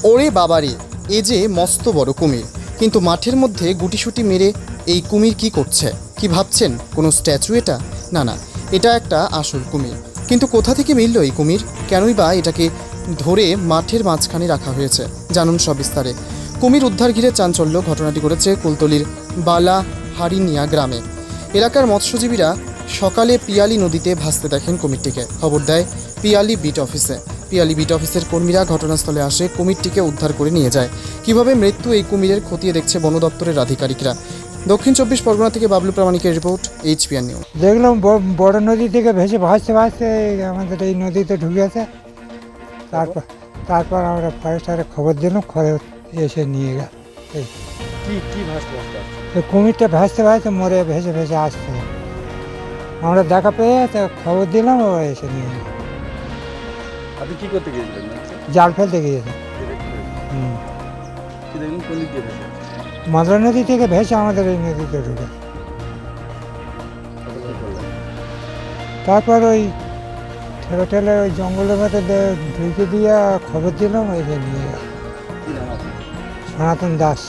ওরে বাবারে, এ যে মস্ত বড় কুমির, কিন্তু মাঠের মধ্যে গুটিসুটি মেরে এই কুমির কি করছে? কি ভাবছেন কোনো স্ট্যাচু এটা? না না, এটা একটা আসল কুমির। কিন্তু কোথা থেকে মিলল এই কুমির? কেনই বা এটাকে ধরে মাঠের মাঝখানে রাখা হয়েছে? জানুন সব বিস্তারে। কুমির উদ্ধার ঘিরে চাঞ্চল্য। ঘটনাটি ঘটেছে কুলতলির বালা হারিনিয়া গ্রামে। এলাকার মৎস্যজীবীরা সকালে পিয়ালি নদীতে ভাসতে দেখেন কুমিরটিকে। খবর দেয় পিয়ালি বিট অফিসে। পিয়ালি বিট অফিসের কর্মীরা ঘটনাস্থলে আসে, কুমিরটিকে উদ্ধার করে নিয়ে যায়। কিভাবে মৃত্যু এই কুমিরের খতিয়ে দেখছে বন দপ্তরের আধিকারিকরা। দক্ষিণ 24 পরগনা থেকে বাবলু প্রামাণিকের রিপোর্ট, এইচপিআর নিউজ। দেখলাম বড় নদী থেকে ভেসে ভাসতে ভাসতে আমাদের এই নদীতে ঢুকেছে। তারপর তারপর আমরা ফরেস্টারে খবর দিলাম, খবর এসে নিয়ে গেল। কি ভাসতে ভাসতে আসছে? এই কুমিরটা ভাসতে ভাসতে মরে ভেসে ভেসে আসছে। আমরা দেখা পেয়ে তো খবর দিলাম, ও এসে নিয়ে গেল। আপনি কি করতে গিয়েছিলেন? জাল ফেলতে গিয়েছে। কি দেখলেন কোন দিক দিয়ে ভেসে? মাদরা নদী থেকে ভেসে আমাদের এই নদীতে ঢুকে। তারপর কি করলেন? তারপর ওই ঠেলে ঠেলে ওই জঙ্গলের মধ্যে ঢুকে দিয়ে খবর দিলাম, এসে নিয়ে গেল। কি নাম আপনার? সনাতন দাস।